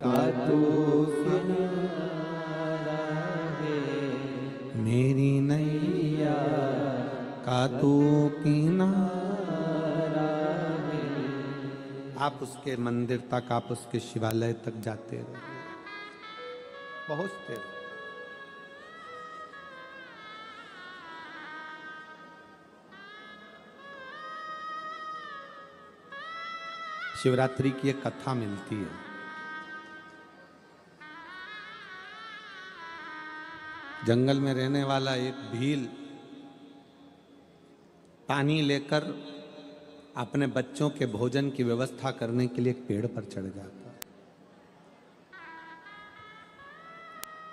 कातू मेरी नैया कातू किनारा है। आप उसके मंदिर तक, आप उसके शिवालय तक जाते रहे, पहुंचते रहे। शिवरात्रि की एक कथा मिलती है। जंगल में रहने वाला एक भील पानी लेकर अपने बच्चों के भोजन की व्यवस्था करने के लिए एक पेड़ पर चढ़ जाता।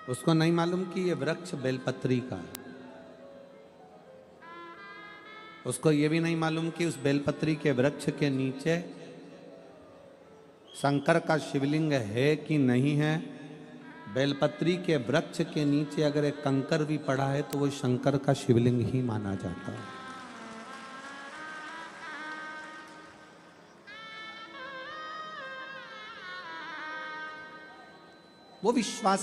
उसको नहीं मालूम कि यह वृक्ष बेलपत्री का है। उसको यह भी नहीं मालूम कि उस बेलपत्री के वृक्ष के नीचे शंकर का शिवलिंग है कि नहीं है। बेलपत्री के वृक्ष के नीचे अगर एक कंकर भी पड़ा है तो वो शंकर का शिवलिंग ही माना जाता है। वो विश्वास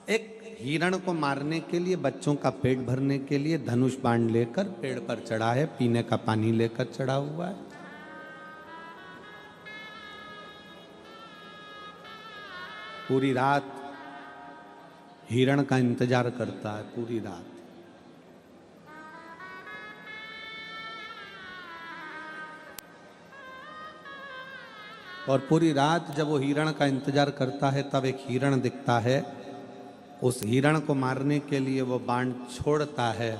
एक हिरण को मारने के लिए, बच्चों का पेट भरने के लिए धनुष बाण लेकर पेड़ पर चढ़ा है, पीने का पानी लेकर चढ़ा हुआ है। पूरी रात हिरण का इंतजार करता है, पूरी रात। और पूरी रात जब वो हिरण का इंतजार करता है तब एक हिरण दिखता है। उस हिरण को मारने के लिए वो बाण छोड़ता है।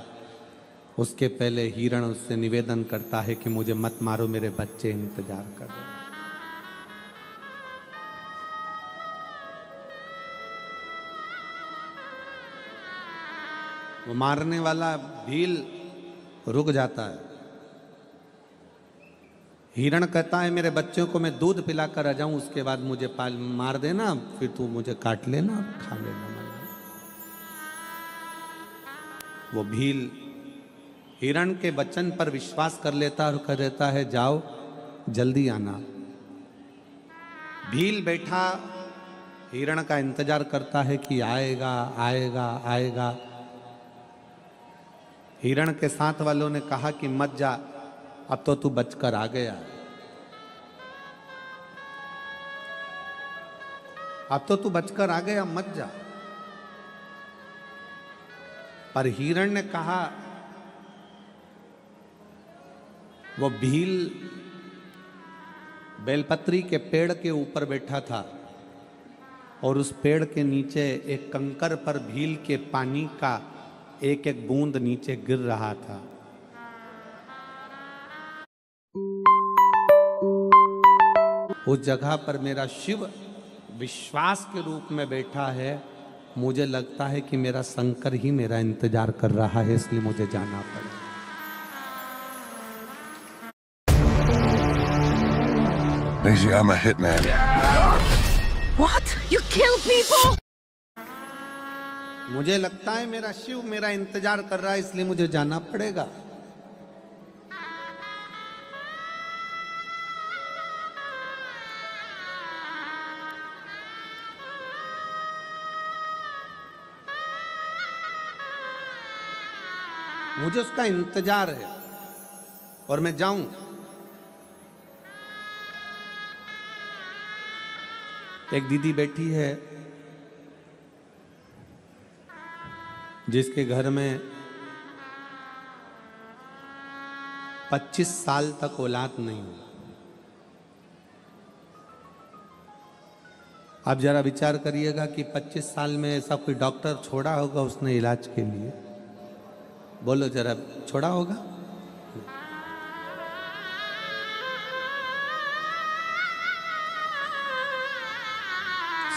उसके पहले हिरण उससे निवेदन करता है कि मुझे मत मारो, मेरे बच्चे इंतजार कर रहे हैं। वो मारने वाला भील रुक जाता है। हिरण कहता है मेरे बच्चों को मैं दूध पिलाकर आ जाऊं, उसके बाद मुझे मार देना, फिर तू मुझे काट लेना, खा लेना। वो भील हिरण के वचन पर विश्वास कर लेता और कह देता है जाओ जल्दी आना। भील बैठा हिरण का इंतजार करता है कि आएगा आएगा आएगा। हिरण के साथ वालों ने कहा कि मत जा, अब तो तू बचकर आ गया, अब तो तू बचकर आ गया, मत जा। पर हिरण ने कहा, वो भील बेलपत्री के पेड़ के ऊपर बैठा था और उस पेड़ के नीचे एक कंकर पर भील के पानी का एक एक बूंद नीचे गिर रहा था। उस जगह पर मेरा शिव विश्वास के रूप में बैठा है। मुझे लगता है कि मेरा शंकर ही मेरा इंतजार कर रहा है, इसलिए मुझे जाना पड़ा। Daisy, I'm a hitman. What? You kill people? मुझे लगता है मेरा शिव मेरा इंतजार कर रहा है, इसलिए मुझे जाना पड़ेगा। मुझे उसका इंतजार है और मैं जाऊं। एक दीदी बैठी है जिसके घर में 25 साल तक औलाद नहीं हुई। आप जरा विचार करिएगा कि 25 साल में ऐसा कोई डॉक्टर छोड़ा होगा उसने इलाज के लिए? बोलो जरा, छोड़ा होगा?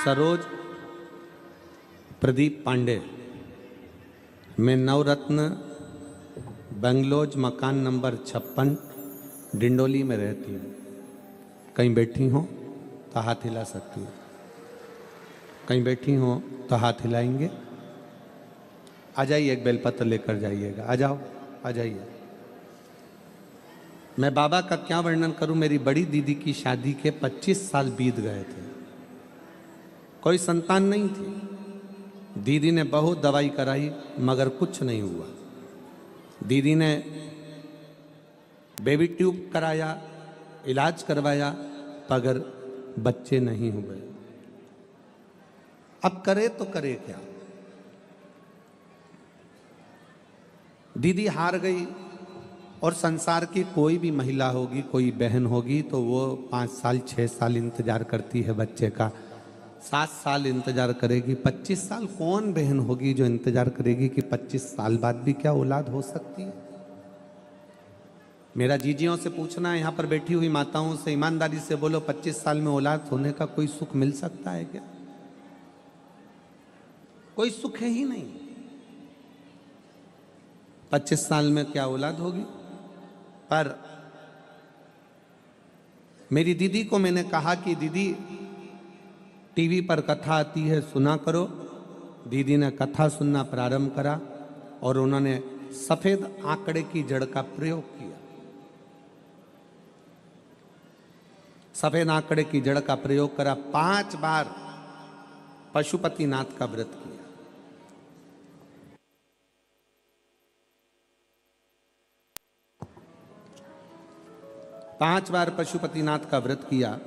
सरोज प्रदीप पांडे, मैं नवरत्न बेंगलोज मकान नंबर 56 डिंडोली में रहती हूँ। कहीं बैठी हो तो हाथ हिला सकती हूँ, कहीं बैठी हो तो हाथ हिलाएंगे। आ जाइए, एक बेलपत्र लेकर जाइएगा। आ जाओ, आ जाइए। मैं बाबा का क्या वर्णन करूं। मेरी बड़ी दीदी की शादी के 25 साल बीत गए थे। कोई संतान नहीं थी। दीदी ने बहुत दवाई कराई मगर कुछ नहीं हुआ। दीदी ने बेबी ट्यूब कराया, इलाज करवाया, मगर बच्चे नहीं हुए। अब करे तो करे क्या। दीदी हार गई। और संसार की कोई भी महिला होगी, कोई बहन होगी, तो वो 5 साल 6 साल इंतजार करती है बच्चे का, 7 साल इंतजार करेगी। 25 साल कौन बहन होगी जो इंतजार करेगी कि 25 साल बाद भी क्या औलाद हो सकती है। मेरा जीजियों से पूछना है, यहाँ पर बैठी हुई माताओं से, ईमानदारी से बोलो, 25 साल में औलाद होने का कोई सुख मिल सकता है क्या? कोई सुख है ही नहीं। 25 साल में क्या औलाद होगी? पर मेरी दीदी को मैंने कहा कि दीदी टीवी पर कथा आती है, सुना करो। दीदी ने कथा सुनना प्रारंभ करा और उन्होंने सफेद आंकड़े की जड़ का प्रयोग किया। सफेद आंकड़े की जड़ का प्रयोग करा। 5 बार पशुपतिनाथ का व्रत किया। 5 बार पशुपतिनाथ का व्रत किया।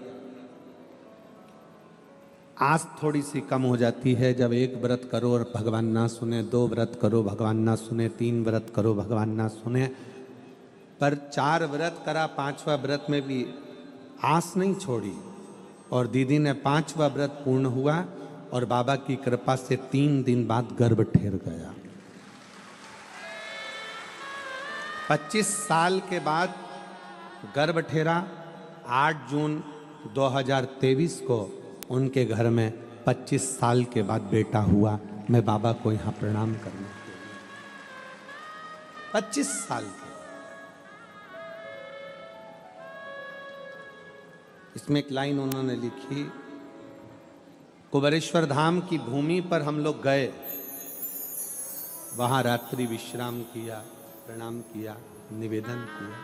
आस थोड़ी सी कम हो जाती है जब 1 व्रत करो और भगवान ना सुने, 2 व्रत करो भगवान ना सुने, 3 व्रत करो भगवान ना सुने। पर 4 व्रत करा, 5वां व्रत में भी आस नहीं छोड़ी और दीदी ने 5वां व्रत पूर्ण हुआ और बाबा की कृपा से 3 दिन बाद गर्भ ठहर गया। 25 साल के बाद गर्भ ठहरा। 8 जून 2023 को उनके घर में 25 साल के बाद बेटा हुआ। मैं बाबा को यहाँ प्रणाम करने के लिए 25 साल के। इसमें एक लाइन उन्होंने लिखी, कुबेरेश्वर धाम की भूमि पर हम लोग गए, वहां रात्रि विश्राम किया, प्रणाम किया, निवेदन किया।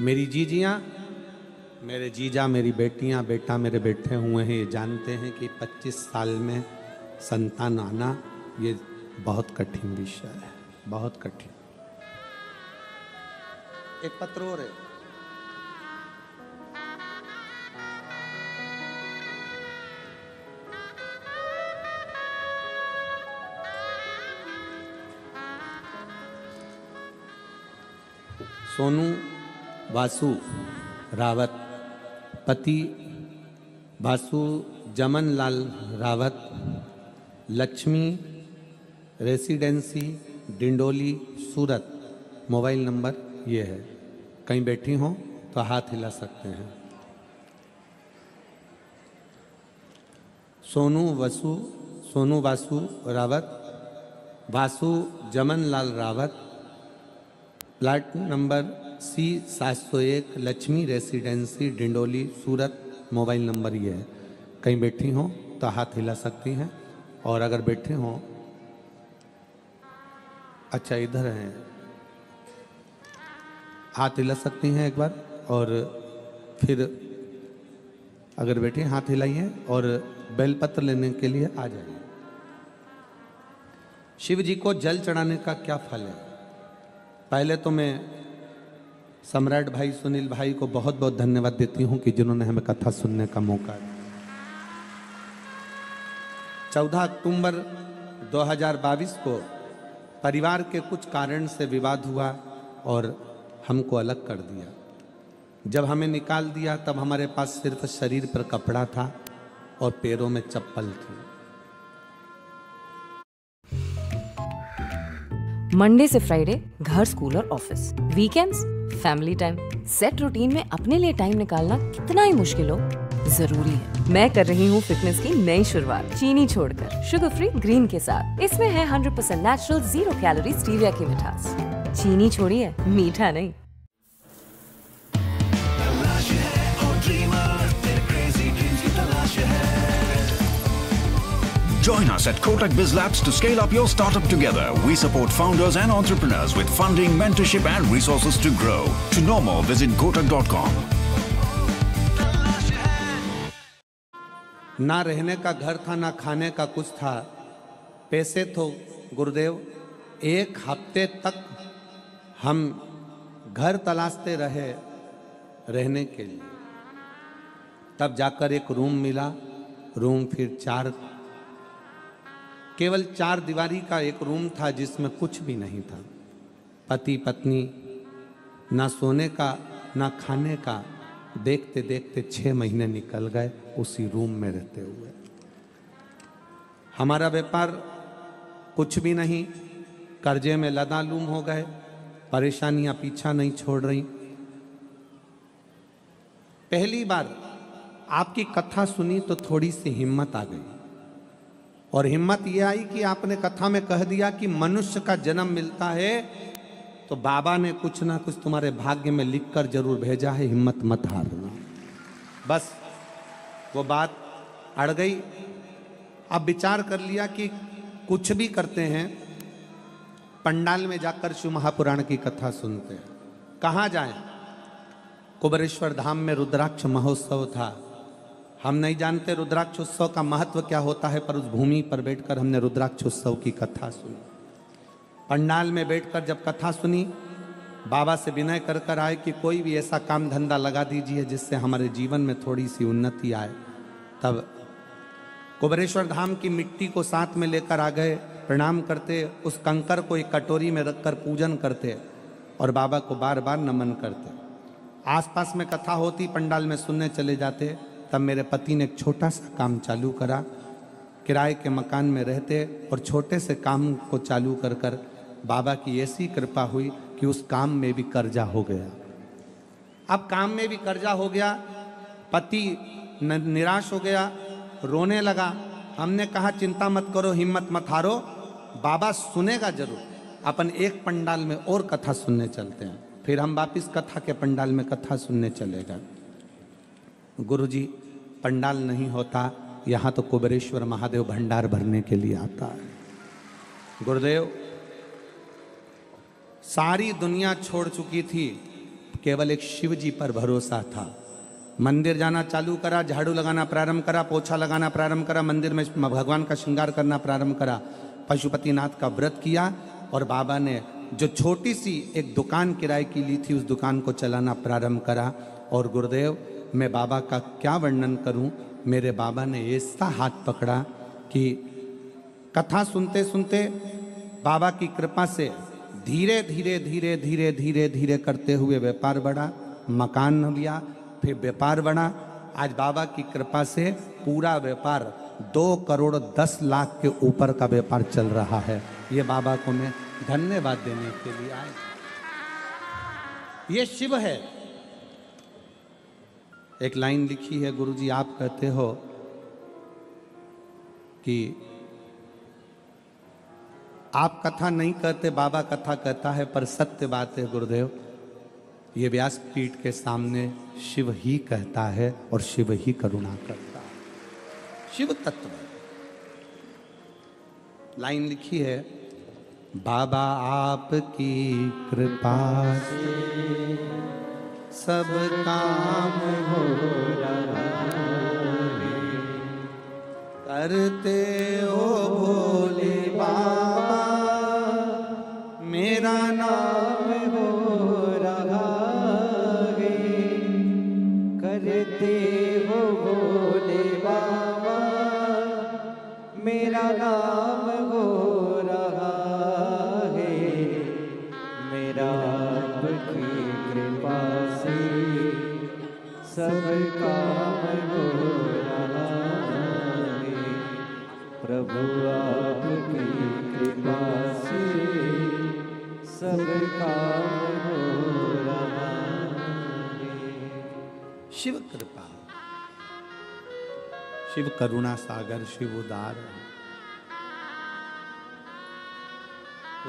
मेरी जीजियाँ, मेरे जीजा, मेरी बेटियाँ, बेटा मेरे बैठे हुए हैं, ये जानते हैं कि 25 साल में संतान आना ये बहुत कठिन विषय है, बहुत कठिन। एक पत्र और है, सोनू वासु रावत, पति Vasu Jaman Lal Rawat, Lakshmi residency Dindoli Surat. Mobile number ये है। कहीं बैठी हो तो हाथ हिला सकते हैं। Sonu Vasu Rawat, Vasu Jaman Lal Rawat, plot number C701, Lakshmi residency Dindoli Surat. Mobile number ये है। कहीं बैठी हो तो हाथ हिला सकती हैं और अगर बैठे हो, अच्छा इधर हैं, हाथ हिला सकती हैं एक बार और फिर अगर बैठे हाथ हिलाइए और बेलपत्र लेने के लिए आ जाइए। शिव जी को जल चढ़ाने का क्या फल है? पहले तो मैं सम्राट भाई सुनील भाई को बहुत बहुत धन्यवाद देती हूं कि जिन्होंने हमें कथा सुनने का मौका दिया। 14 अक्टूबर 2022 को परिवार के कुछ कारण से विवाद हुआ और हमको अलग कर दिया। जब हमें निकाल दिया तब हमारे पास सिर्फ शरीर पर कपड़ा था और पैरों में चप्पल थी। मंडे से फ्राइडे घर, स्कूल और office, weekends family time. Set routine में अपने लिए टाइम निकालना कितना ही मुश्किल हो, जरूरी है। मैं कर रही हूँ फिटनेस की नई शुरुआत, चीनी छोड़कर शुगर फ्री ग्रीन के साथ। इसमें है 100% नेचुरल 0 कैलोरी स्टीविया की मिठास। चीनी छोड़िए, मीठा नहीं। Join us at Kotak Biz Labs to scale up your startup together. We support founders and entrepreneurs with funding, mentorship and resources to grow. To know more, visit kotak.com. ना रहने का घर था, ना खाने का कुछ था, पैसे तो गुरुदेव 1 हफ्ते तक हम घर तलाशते रहे रहने के लिए। तब जाकर एक रूम मिला, रूम फिर 4, केवल 4 दीवारी का एक रूम था जिसमें कुछ भी नहीं था। पति पत्नी, ना सोने का ना खाने का, देखते देखते 6 महीने निकल गए उसी रूम में रहते हुए। हमारा व्यापार कुछ भी नहीं, कर्जे में लदालूम हो गए, परेशानियां पीछा नहीं छोड़ रही। पहली बार आपकी कथा सुनी तो थोड़ी सी हिम्मत आ गई, और हिम्मत यह आई कि आपने कथा में कह दिया कि मनुष्य का जन्म मिलता है तो बाबा ने कुछ ना कुछ तुम्हारे भाग्य में लिखकर जरूर भेजा है, हिम्मत मत हारना। बस वो बात अड़ गई। अब विचार कर लिया कि कुछ भी करते हैं, पंडाल में जाकर शिव महापुराण की कथा सुनते हैं। कहाँ जाएं? कुबेरेश्वर धाम में रुद्राक्ष महोत्सव था। हम नहीं जानते रुद्राक्ष उत्सव का महत्व क्या होता है, पर उस भूमि पर बैठकर हमने रुद्राक्ष उत्सव की कथा सुनी। पंडाल में बैठकर जब कथा सुनी, बाबा से विनय कर कर आए कि कोई भी ऐसा काम धंधा लगा दीजिए जिससे हमारे जीवन में थोड़ी सी उन्नति आए। तब कुबेरेश्वर धाम की मिट्टी को साथ में लेकर आ गए, प्रणाम करते, उस कंकर को एक कटोरी में रखकर पूजन करते और बाबा को बार बार नमन करते। आसपास में कथा होती, पंडाल में सुनने चले जाते। तब मेरे पति ने एक छोटा सा काम चालू करा। किराए के मकान में रहते और छोटे से काम को चालू कर कर बाबा की ऐसी कृपा हुई कि उस काम में भी कर्जा हो गया। अब काम में भी कर्जा हो गया, पति निराश हो गया, रोने लगा। हमने कहा चिंता मत करो, हिम्मत मत हारो, बाबा सुनेगा जरूर। अपन एक पंडाल में और कथा सुनने चलते हैं। फिर हम वापिस कथा के पंडाल में कथा सुनने चले गए। गुरुजी, पंडाल नहीं होता, यहाँ तो कुबेरेश्वर महादेव भंडार भरने के लिए आता है। गुरुदेव, सारी दुनिया छोड़ चुकी थी, केवल एक शिव जी पर भरोसा था। मंदिर जाना चालू करा, झाड़ू लगाना प्रारंभ करा, पोछा लगाना प्रारंभ करा, मंदिर में भगवान का श्रृंगार करना प्रारंभ करा, पशुपतिनाथ का व्रत किया, और बाबा ने जो छोटी सी एक दुकान किराए की ली थी उस दुकान को चलाना प्रारंभ करा। और गुरुदेव, मैं बाबा का क्या वर्णन करूं, मेरे बाबा ने ऐसा हाथ पकड़ा कि कथा सुनते सुनते बाबा की कृपा से धीरे धीरे धीरे धीरे धीरे धीरे करते हुए व्यापार बढ़ा, मकान लिया, फिर व्यापार बढ़ा। आज बाबा की कृपा से पूरा व्यापार 2 करोड़ 10 लाख के ऊपर का व्यापार चल रहा है। ये बाबा को मैं धन्यवाद देने के लिए आया। ये शिव है। एक लाइन लिखी है, गुरुजी आप कहते हो कि आप कथा नहीं कहते, बाबा कथा कहता है, पर सत्य बात है गुरुदेव, ये व्यासपीठ के सामने शिव ही कहता है और शिव ही करुणा करता है। शिव तत्व लाइन लिखी है, बाबा आपकी कृपा से सब काम हो रहा है, करते हो भोले बाबा, मेरा नाम हो रहा है, करते हो भोले बाबा, मेरा नाम हो रहा है, मेरा आपकी कृपा से सब काम हो रहा है, प्रभु आपकी कृपा से सब काम हो रहा है। शिव कृपा, शिव करुणा सागर, शिव उदार है।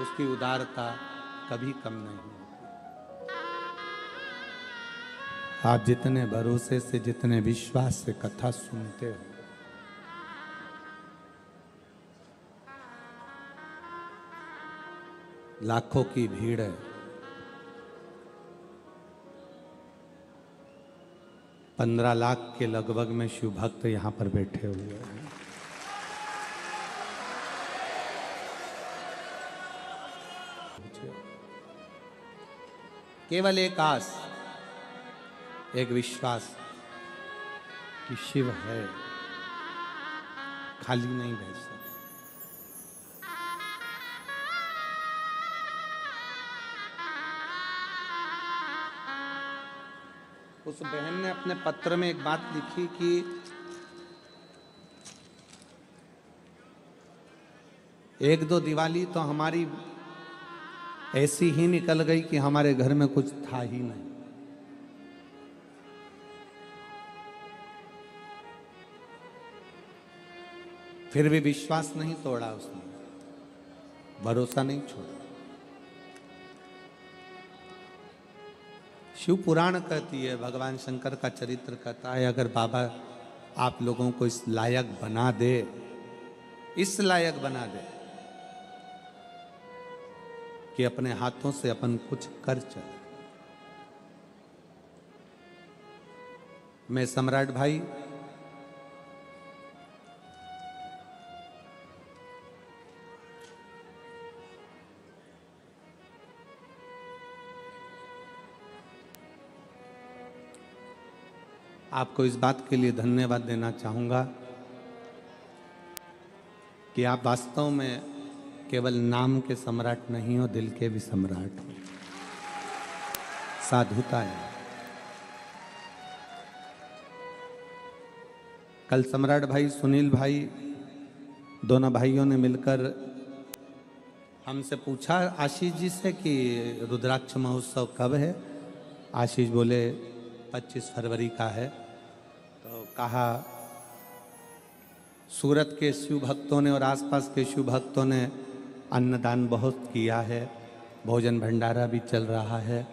उसकी उदारता कभी कम नहीं होती। आप जितने भरोसे से, जितने विश्वास से कथा सुनते हो, लाखों की भीड़ है। 15 लाख के लगभग में शिव भक्त यहां पर बैठे हुए हैं। केवल एक आस, एक विश्वास कि शिव है, खाली नहीं रह सकता। उस बहन ने अपने पत्र में एक बात लिखी कि एक दो दिवाली तो हमारी ऐसी ही निकल गई कि हमारे घर में कुछ था ही नहीं। फिर भी विश्वास नहीं तोड़ा उसने, भरोसा नहीं छोड़ा। शिव पुराण कहती है, भगवान शंकर का चरित्र कहता है, अगर बाबा आप लोगों को इस लायक बना दे, इस लायक बना दे कि अपने हाथों से अपन कुछ कर चले। मैं सम्राट भाई आपको इस बात के लिए धन्यवाद देना चाहूंगा कि आप वास्तव में केवल नाम के सम्राट नहीं हो, दिल के भी सम्राट हो। साधुता है। कल सम्राट भाई, सुनील भाई, दोनों भाइयों ने मिलकर हमसे पूछा आशीष जी से कि रुद्राक्ष महोत्सव कब है। आशीष बोले 25 फरवरी का है। तो कहा सूरत के शिव भक्तों ने और आसपास के शिव भक्तों ने अन्नदान बहुत किया है, भोजन भंडारा भी चल रहा है।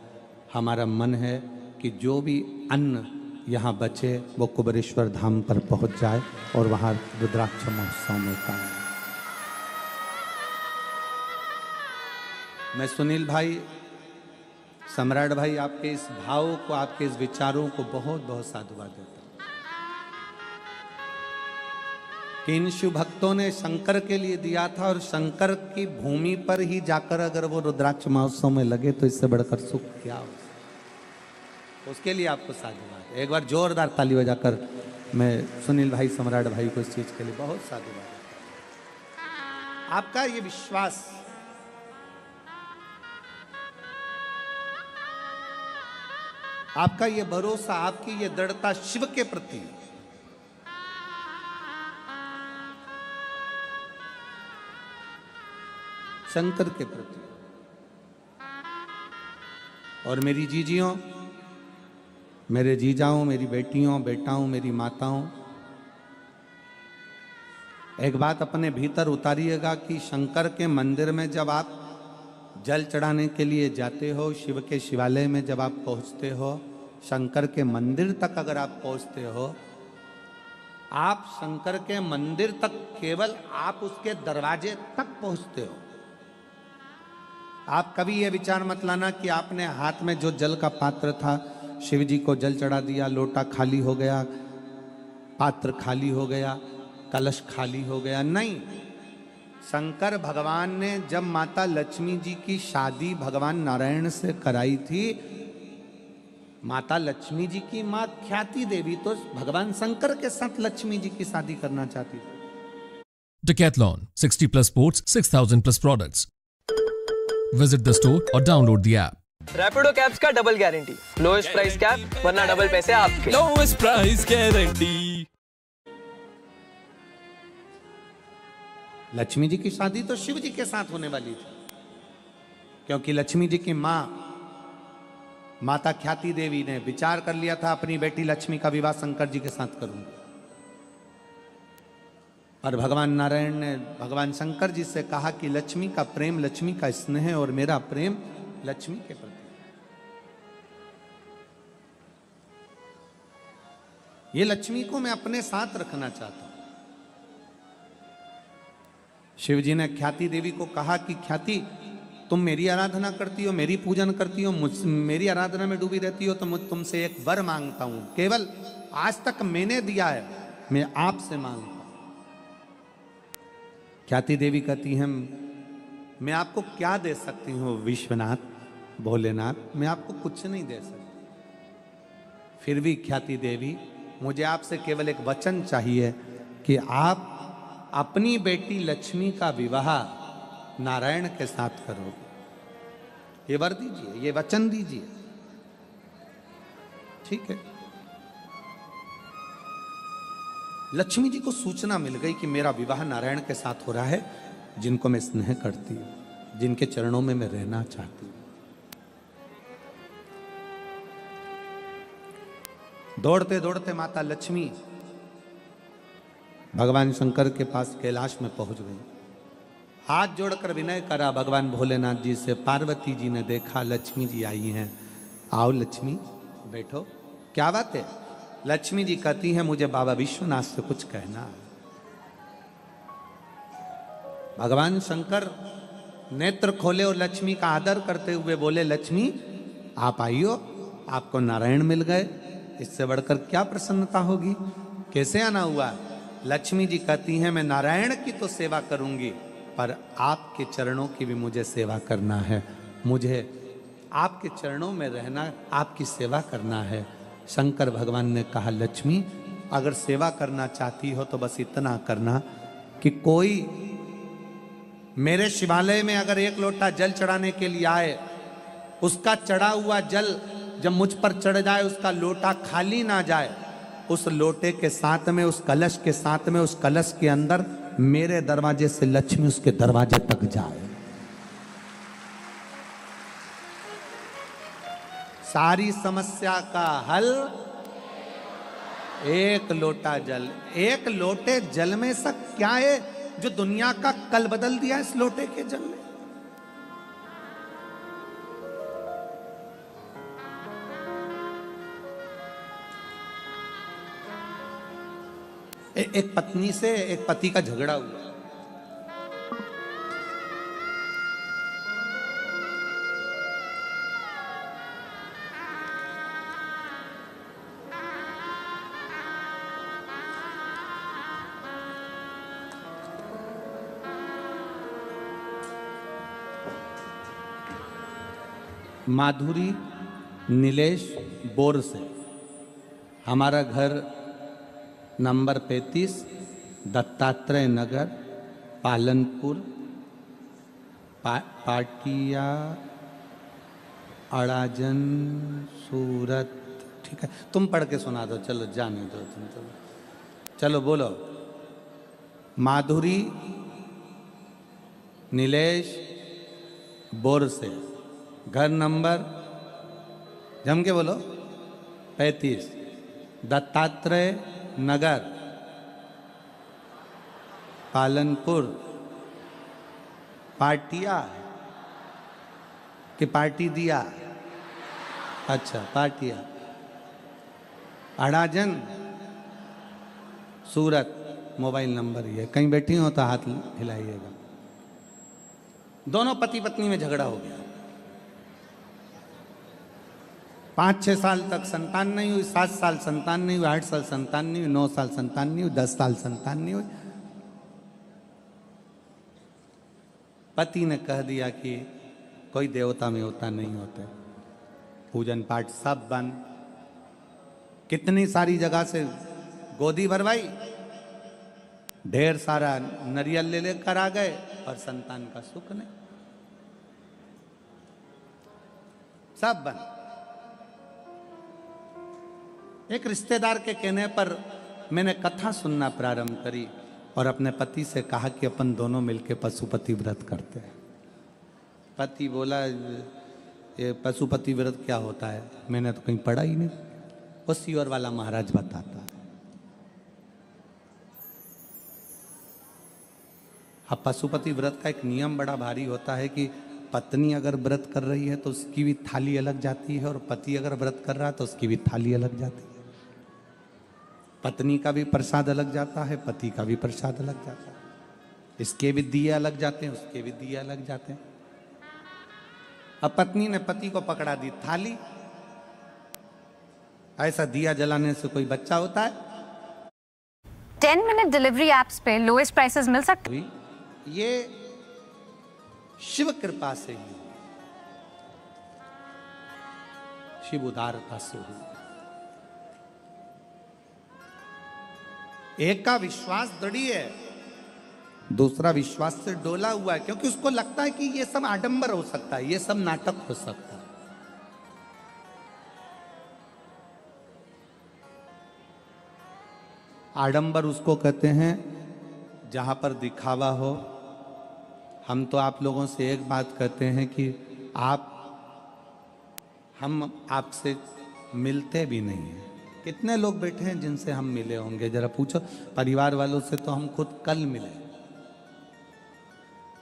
हमारा मन है कि जो भी अन्न यहाँ बचे वो कुबेरेश्वर धाम पर पहुँच जाए और वहाँ रुद्राक्ष महोत्सव में काम। मैं सुनील भाई, सम्राट भाई, आपके इस भाव को, आपके इस विचारों को बहुत बहुत साधुवाद देता हूं कि इन शिव भक्तों ने शंकर के लिए दिया था और शंकर की भूमि पर ही जाकर अगर वो रुद्राक्ष महोत्सव में लगे तो इससे बढ़कर सुख क्या हो। उसके लिए आपको साधुवाद। एक बार जोरदार ताली बजाकर मैं सुनील भाई, सम्राट भाई को इस चीज के लिए बहुत साधुवाद। आपका ये विश्वास, आपका ये भरोसा, आपकी ये दृढ़ता शिव के प्रति, शंकर के प्रति, और मेरी जीजियों, मेरे जीजाओं, मेरी बेटियों, बेटाओं, मेरी माताओं, एक बात अपने भीतर उतारिएगा कि शंकर के मंदिर में जब आप जल चढ़ाने के लिए जाते हो, शिव के शिवालय में जब आप पहुंचते हो, शंकर के मंदिर तक अगर आप पहुंचते हो, आप शंकर के मंदिर तक केवल आप उसके दरवाजे तक पहुंचते हो। आप कभी ये विचार मत लाना कि आपने हाथ में जो जल का पात्र था, शिव जी को जल चढ़ा दिया, लोटा खाली हो गया, पात्र खाली हो गया, कलश खाली हो गया। नहीं, शंकर भगवान ने जब माता लक्ष्मी जी की शादी भगवान नारायण से कराई थी, माता लक्ष्मी जी की मां ख्याति देवी तो भगवान शंकर के साथ लक्ष्मी जी की शादी करना चाहती थी। Decathlon, 60 plus sports, 6,000 plus products. Visit the store or download the app. Rapido cabs का double guarantee, lowest price cab वरना डबल पैसे आपके। Lowest price guarantee. Lakshmi ji की शादी तो शिव जी के साथ होने वाली थी, क्योंकि लक्ष्मी जी की मां माता ख्याति देवी ने विचार कर लिया था अपनी बेटी लक्ष्मी का विवाह शंकर जी के साथ करूंगी। और भगवान नारायण ने भगवान शंकर जी से कहा कि लक्ष्मी का प्रेम, लक्ष्मी का स्नेह और मेरा प्रेम लक्ष्मी के प्रति, ये लक्ष्मी को मैं अपने साथ रखना चाहता हूं। शिव जी ने ख्याति देवी को कहा कि ख्याति, तुम मेरी आराधना करती हो, मेरी पूजन करती हो, मेरी आराधना में डूबी रहती हो, तो मुझ तुमसे एक वर मांगता हूं, केवल आज तक मैंने दिया है, मैं आपसे मांगता हूं। ख्याति देवी कहती हैं, मैं आपको क्या दे सकती हूँ विश्वनाथ, भोलेनाथ, मैं आपको कुछ नहीं दे सकती। फिर भी ख्याति देवी, मुझे आपसे केवल एक वचन चाहिए कि आप अपनी बेटी लक्ष्मी का विवाह नारायण के साथ करोगे। ये वर दीजिए, ये वचन दीजिए। ठीक है। लक्ष्मी जी को सूचना मिल गई कि मेरा विवाह नारायण के साथ हो रहा है, जिनको मैं स्नेह करती हूं, जिनके चरणों में मैं रहना चाहती हूं। दौड़ते दौड़ते माता लक्ष्मी भगवान शंकर के पास कैलाश में पहुंच गई। हाथ जोड़कर विनय करा भगवान भोलेनाथ जी से। पार्वती जी ने देखा लक्ष्मी जी आई हैं। आओ लक्ष्मी, बैठो। क्या बात है? लक्ष्मी जी कहती हैं, मुझे बाबा विश्वनाथ से कुछ कहना है। भगवान शंकर नेत्र खोले और लक्ष्मी का आदर करते हुए बोले, लक्ष्मी आप आइयो, आपको नारायण मिल गए, इससे बढ़कर क्या प्रसन्नता होगी? कैसे आना हुआ? लक्ष्मी जी कहती हैं, मैं नारायण की तो सेवा करूंगी, पर आपके चरणों की भी मुझे सेवा करना है। मुझे आपके चरणों में रहना, आपकी सेवा करना है। शंकर भगवान ने कहा, लक्ष्मी अगर सेवा करना चाहती हो तो बस इतना करना कि कोई मेरे शिवालय में अगर एक लोटा जल चढ़ाने के लिए आए, उसका चढ़ा हुआ जल जब मुझ पर चढ़ जाए, उसका लोटा खाली ना जाए, उस लोटे के साथ में, उस कलश के साथ में, उस कलश के अंदर मेरे दरवाजे से लक्ष्मी उसके दरवाजे तक जाए। सारी समस्या का हल एक लोटा जल। एक लोटे जल में सब क्या है जो दुनिया का कल बदल दिया इस लोटे के जल ने? एक पत्नी से एक पति का झगड़ा हुआ। माधुरी नीलेश बोर से। हमारा घर नंबर 35 दत्तात्रेय नगर पालनपुर पाटिया अड़ाजन सूरत। ठीक है, तुम पढ़ के सुना दो, चलो जाने दो तुम। चलो बोलो। माधुरी नीलेश बोर से, घर नंबर जम के बोलो 35 दत्तात्रेय नगर पालनपुर पाटिया कि पार्टी दिया? अच्छा, पाटिया अड़ाजन सूरत। मोबाइल नंबर ये। कहीं बैठी हो तो हाथ हिलाइएगा। दोनों पति पत्नी में झगड़ा हो गया। 5-6 साल तक संतान नहीं हुई, 7 साल संतान नहीं हुई, 8 साल संतान नहीं हुई, 9 साल संतान नहीं हुई, 10 साल संतान नहीं हुई। पति ने कह दिया कि कोई देवता में होता नहीं होते, पूजन पाठ सब बंद। कितनी सारी जगह से गोदी भरवाई, ढेर सारा नरियल ले लेकर आ गए और संतान का सुख नहीं, सब बंद। एक रिश्तेदार के कहने पर मैंने कथा सुनना प्रारंभ करी और अपने पति से कहा कि अपन दोनों मिलकर पशुपति व्रत करते हैं। पति बोला, ये पशुपति व्रत क्या होता है? मैंने तो कहीं पढ़ा ही नहीं। वो सियोर वाला महाराज बताता है। अब पशुपति व्रत का एक नियम बड़ा भारी होता है कि पत्नी अगर व्रत कर रही है तो उसकी भी थाली अलग जाती है, और पति अगर व्रत कर रहा है तो उसकी भी थाली अलग जाती है। पत्नी का भी प्रसाद अलग जाता है, पति का भी प्रसाद अलग जाता है। इसके भी दिए अलग जाते हैं, उसके भी दिए अलग जाते हैं। अब पत्नी ने पति को पकड़ा दी थाली। ऐसा दिया जलाने से कोई बच्चा होता है? 10-minute डिलीवरी एप्स पे लोएस्ट प्राइसेस मिल सकते। ये शिव कृपा से ही, शिव उदारता से हुई। एक का विश्वास दृढ़ है, दूसरा विश्वास से डोला हुआ है, क्योंकि उसको लगता है कि ये सब आडंबर हो सकता है, ये सब नाटक हो सकता है। आडंबर उसको कहते हैं जहां पर दिखावा हो। हम तो आप लोगों से एक बात कहते हैं कि हम आपसे मिलते भी नहीं हैं। कितने लोग बैठे हैं जिनसे हम मिले होंगे? जरा पूछो। परिवार वालों से तो हम खुद कल मिले,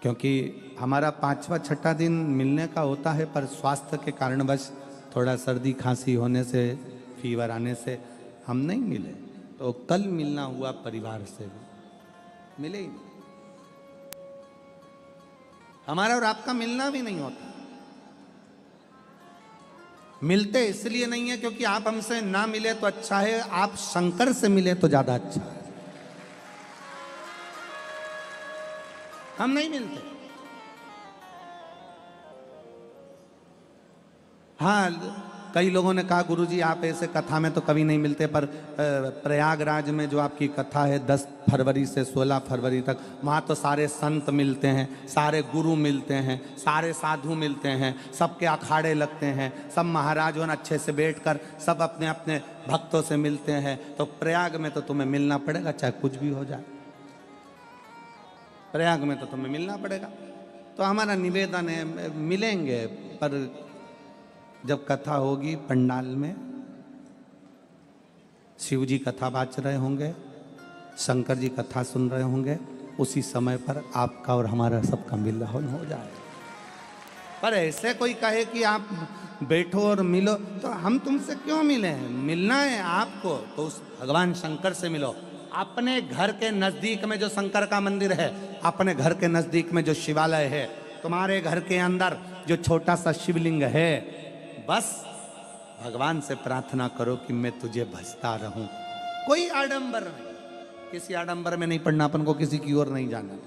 क्योंकि हमारा 5वां 6ठा दिन मिलने का होता है, पर स्वास्थ्य के कारणवश थोड़ा सर्दी खांसी होने से, फीवर आने से हम नहीं मिले। तो कल मिलना हुआ परिवार से, मिले ही नहीं। हमारा और आपका मिलना भी नहीं होता। मिलते इसलिए नहीं है क्योंकि आप हमसे ना मिले तो अच्छा है, आप शंकर से मिले तो ज्यादा अच्छा है। हम नहीं मिलते। हाँ, कई लोगों ने कहा गुरुजी आप ऐसे कथा में तो कभी नहीं मिलते, पर प्रयागराज में जो आपकी कथा है 10 फरवरी से 16 फरवरी तक, वहाँ तो सारे संत मिलते हैं, सारे गुरु मिलते हैं, सारे साधु मिलते हैं, सबके अखाड़े लगते हैं, सब महाराज होना अच्छे से बैठकर सब अपने अपने भक्तों से मिलते हैं। तो प्रयाग में तो तुम्हें मिलना पड़ेगा, चाहे कुछ भी हो जाए। प्रयाग में तो तुम्हें मिलना पड़ेगा। तो हमारा निवेदन है, मिलेंगे, पर जब कथा होगी पंडाल में, शिव जी कथा बाच रहे होंगे, शंकर जी कथा सुन रहे होंगे, उसी समय पर आपका और हमारा सबका मिलन हो जाए। पर ऐसे कोई कहे कि आप बैठो और मिलो, तो हम तुमसे क्यों मिले हैं? मिलना है आपको तो उस भगवान शंकर से मिलो। अपने घर के नजदीक में जो शंकर का मंदिर है, अपने घर के नजदीक में जो शिवालय है, तुम्हारे घर के अंदर जो छोटा सा शिवलिंग है, बस भगवान से प्रार्थना करो कि मैं तुझे भजता रहूं। कोई आडंबर नहीं, किसी आडंबर में नहीं पड़ना, अपन को किसी की ओर नहीं जाना।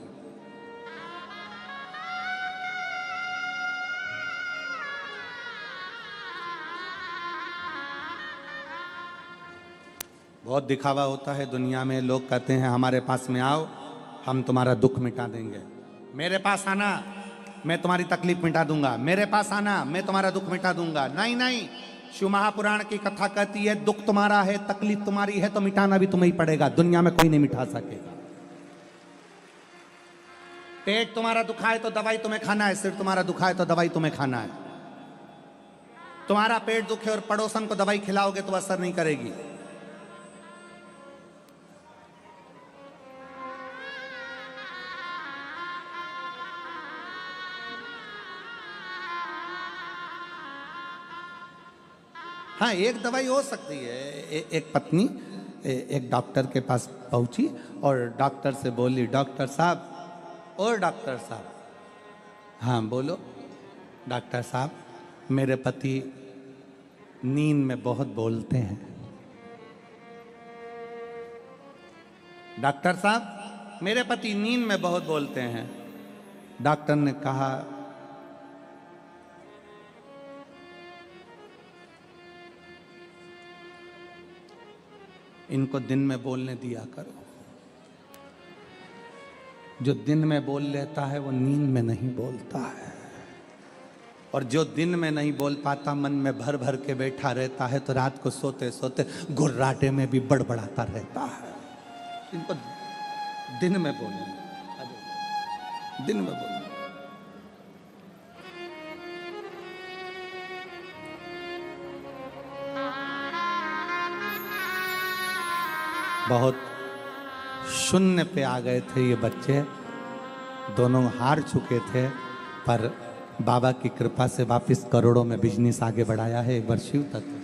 बहुत दिखावा होता है दुनिया में। लोग कहते हैं हमारे पास में आओ, हम तुम्हारा दुख मिटा देंगे। मेरे पास आना, मैं तुम्हारी तकलीफ मिटा दूंगा। मेरे पास आना, मैं तुम्हारा दुख मिटा दूंगा। नहीं नहीं, शिव महापुराण की कथा कहती है दुख तुम्हारा है, तकलीफ तुम्हारी है, तो मिटाना भी तुम्हें ही पड़ेगा। दुनिया में कोई नहीं मिटा सकेगा। पेट तुम्हारा दुखा है तो दवाई तुम्हें खाना है, सिर तुम्हारा दुखा है तो दवाई तुम्हें खाना है। तुम्हारा पेट दुखे और पड़ोसन को दवाई खिलाओगे तो असर नहीं करेगी। हाँ, एक दवाई हो सकती है। एक पत्नी एक डॉक्टर के पास पहुंची और डॉक्टर से बोली, डॉक्टर साहब, और डॉक्टर साहब। हाँ बोलो। डॉक्टर साहब, मेरे पति नींद में बहुत बोलते हैं। डॉक्टर साहब, मेरे पति नींद में बहुत बोलते हैं। डॉक्टर ने कहा, इनको दिन में बोलने दिया करो। जो दिन में बोल लेता है वो नींद में नहीं बोलता है, और जो दिन में नहीं बोल पाता, मन में भर भर के बैठा रहता है, तो रात को सोते सोते गुर्राटे में भी बड़बड़ाता रहता है। इनको दिन में बोलने, दिन में बोलने। बहुत शून्य पे आ गए थे ये बच्चे, दोनों हार चुके थे, पर बाबा की कृपा से वापस करोड़ों में बिजनेस आगे बढ़ाया है। एक बार शिव तत्व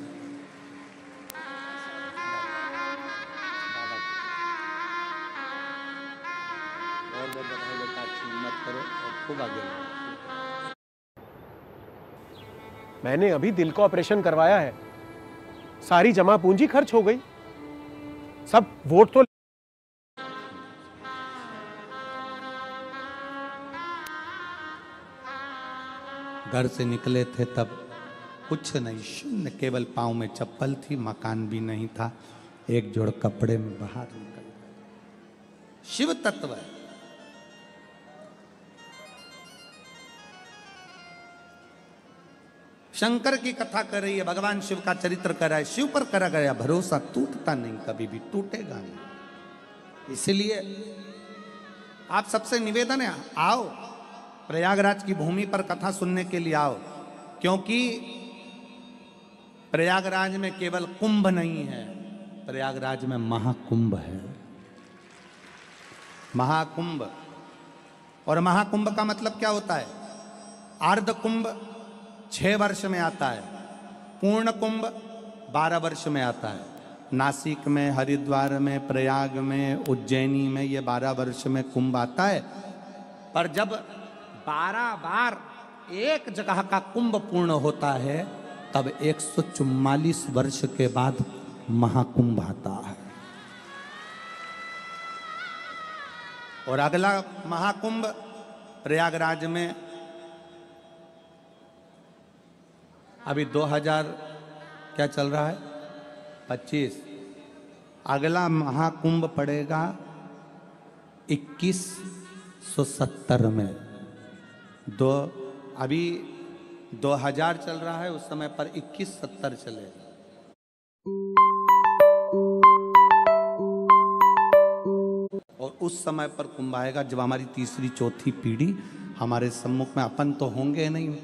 मैंने अभी दिल का ऑपरेशन करवाया है, सारी जमा पूंजी खर्च हो गई, सब वोट तो। घर से निकले थे तब कुछ नहीं, शून्य, केवल पाँव में चप्पल थी, मकान भी नहीं था, एक जोड़ कपड़े में बाहर निकल गए। शिव तत्व है। शंकर की कथा कर रही है, भगवान शिव का चरित्र कर रहा है, शिव पर करा गया भरोसा टूटता नहीं, कभी भी टूटेगा नहीं। इसलिए आप सबसे निवेदन है, आओ प्रयागराज की भूमि पर कथा सुनने के लिए आओ, क्योंकि प्रयागराज में केवल कुंभ नहीं है, प्रयागराज में महाकुंभ है। महाकुंभ, और महाकुंभ का मतलब क्या होता है? अर्ध कुंभ 6 वर्ष में आता है, पूर्ण कुंभ 12 वर्ष में आता है। नासिक में, हरिद्वार में, प्रयाग में, उज्जैनी में ये 12 वर्ष में कुंभ आता है। पर जब 12 बार एक जगह का कुंभ पूर्ण होता है तब 144 वर्ष के बाद महाकुंभ आता है। और अगला महाकुंभ प्रयागराज में अभी 2000 क्या चल रहा है 25, अगला महाकुंभ पड़ेगा 2170 में। अभी 2000 चल रहा है, उस समय पर 2170 चलेगा। और उस समय पर कुंभ आएगा जब हमारी तीसरी चौथी पीढ़ी हमारे सम्मुख में, अपन तो होंगे नहीं,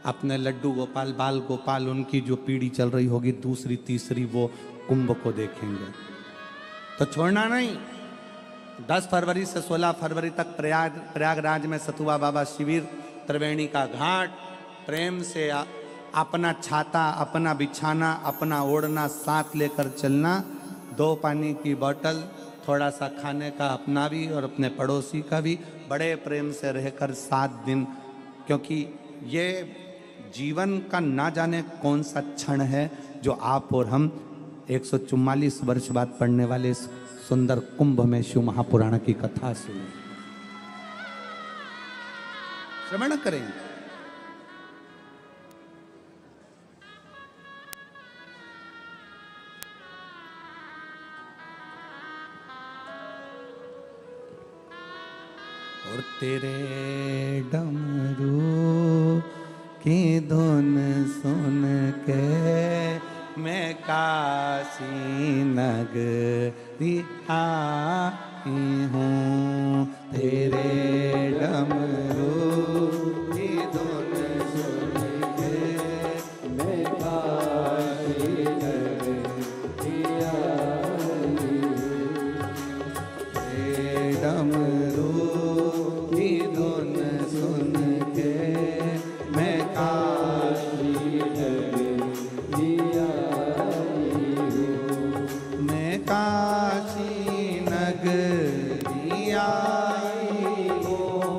अपने लड्डू गोपाल, बाल गोपाल, उनकी जो पीढ़ी चल रही होगी दूसरी तीसरी, वो कुंभ को देखेंगे। तो छोड़ना नहीं। 10 फरवरी से 16 फरवरी तक प्रयागराज में सतुआ बाबा शिविर, त्रिवेणी का घाट, प्रेम से अपना छाता, अपना बिछाना, अपना ओढ़ना साथ लेकर चलना, 2 पानी की बोतल, थोड़ा सा खाने का अपना भी और अपने पड़ोसी का भी, बड़े प्रेम से रहकर 7 दिन, क्योंकि ये जीवन का ना जाने कौन सा क्षण है जो आप और हम 144 वर्ष बाद पढ़ने वाले इस सुंदर कुंभ में शिव महापुराण की कथा सुने, श्रवण करेंगे। और तेरे डमरू की धुन सुन के मैं काशी नगरी आई हूँ, तेरे डमरू की धुन सुन के मैं काशी नगरी आई हूँ, तेरे डमरू की धुन सुन के मैं काशी नगरी आई हूँ, मैं काशी नगरी आई हूँ,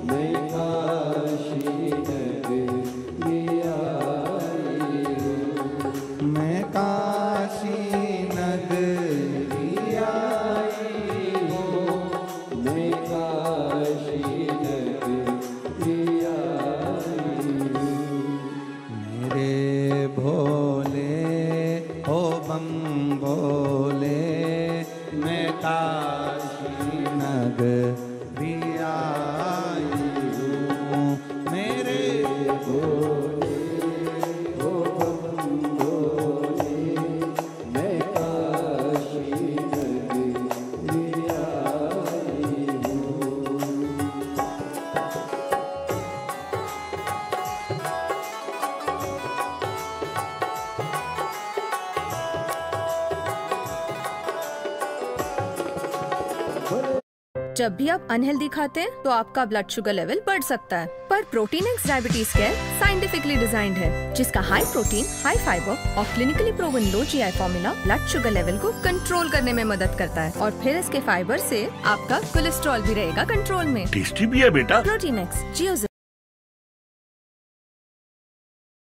मैं काशी नगरी आई हूँ, मैं काशी नगरी आई हूँ, मैं काशी नगरी आई हूँ। मेरे भोले हो बम भोले, मैं काशी नगरी आई हूँ, मेरे भोले हो बम भोले, मैं काशी नगरी आई हूँ। जब भी आप अनहेल्दी खाते हैं तो आपका ब्लड शुगर लेवल बढ़ सकता है, पर protein X diabetes care scientifically designed है, जिसका हाई प्रोटीन, हाई फाइबर और clinically proven low GI formula blood sugar level को कंट्रोल करने में मदद करता है, और फिर इसके फाइबर से आपका कोलेस्ट्रॉल भी रहेगा कंट्रोल में। टेस्टी भी है बेटा। प्रोटीन एक्स जियो